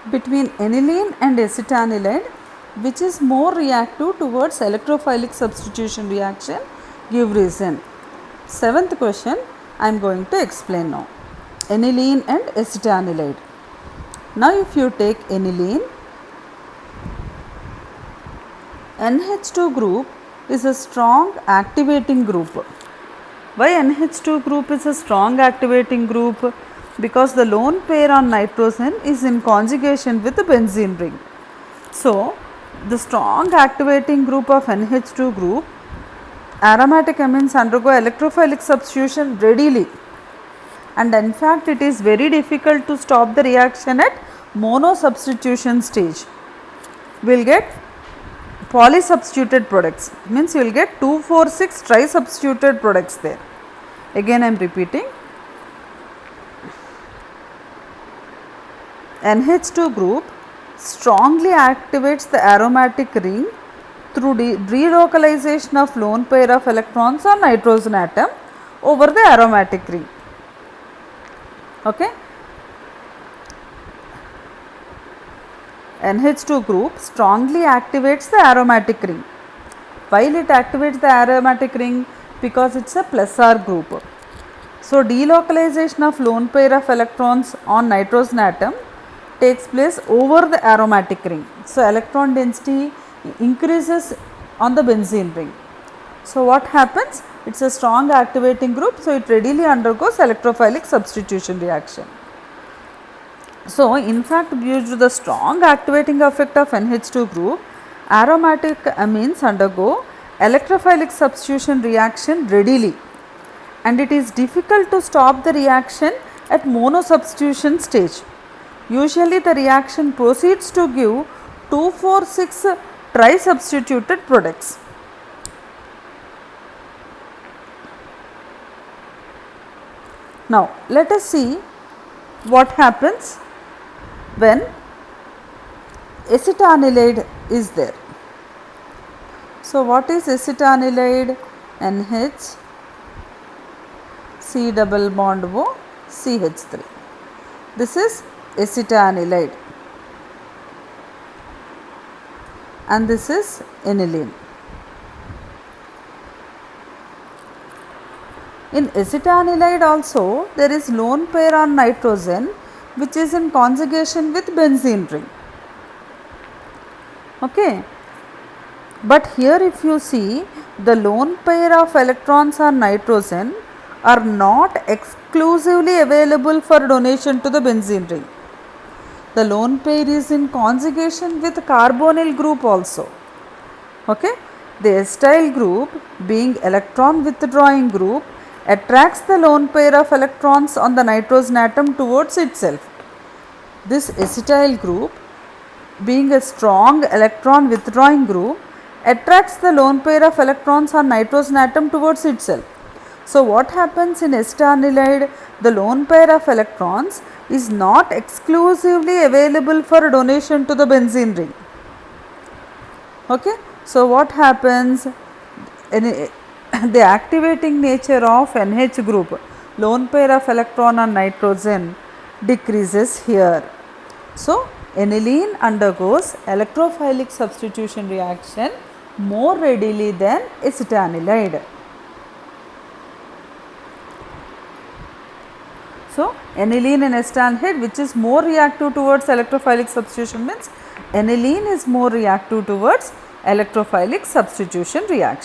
between aniline and acetanilide, which is more reactive towards electrophilic substitution reaction? Give reason. Seventh question I am going to explain now. Aniline and acetanilide. Now if you take aniline, NH2 group is a strong activating group. Why NH2 group is a strong activating group? Because the lone pair on nitrogen is in conjugation with the benzene ring. So, the strong activating group of NH2 group, aromatic amines undergo electrophilic substitution readily, and in fact it is very difficult to stop the reaction at mono substitution stage. We will get polysubstituted products, means you will get 2,4,6 tri-substituted products there. Again I am repeating, NH2 group strongly activates the aromatic ring through relocalization of lone pair of electrons on nitrogen atom over the aromatic ring. Okay. NH2 group strongly activates the aromatic ring. While it activates the aromatic ring? Because it is a plus R group. So, delocalization of lone pair of electrons on nitrogen atom takes place over the aromatic ring. So, electron density increases on the benzene ring. So, what happens? It is a strong activating group. So, it readily undergoes electrophilic substitution reaction. So, in fact, due to the strong activating effect of NH2 group, aromatic amines undergo electrophilic substitution reaction readily, and it is difficult to stop the reaction at mono substitution stage. Usually the reaction proceeds to give 2,4,6 tri-substituted products. Now, let us see what happens when acetanilide is there. So, what is acetanilide? NH C double bond O CH3. This is acetanilide and this is aniline. In acetanilide also there is lone pair on nitrogen which is in conjugation with benzene ring. Okay. But here if you see, the lone pair of electrons on nitrogen are not exclusively available for donation to the benzene ring. The lone pair is in conjugation with carbonyl group also. Okay. The acyl group, being electron withdrawing group, attracts the lone pair of electrons on the nitrogen atom towards itself. This acetyl group, being a strong electron withdrawing group, attracts the lone pair of electrons on nitrogen atom towards itself. So, what happens in acetanilide? The lone pair of electrons is not exclusively available for donation to the benzene ring. Okay. So, what happens? The activating nature of NH group, lone pair of electron on nitrogen, decreases here. So, aniline undergoes electrophilic substitution reaction more readily than acetanilide. So, aniline and acetanilide, which is more reactive towards electrophilic substitution, means aniline is more reactive towards electrophilic substitution reaction.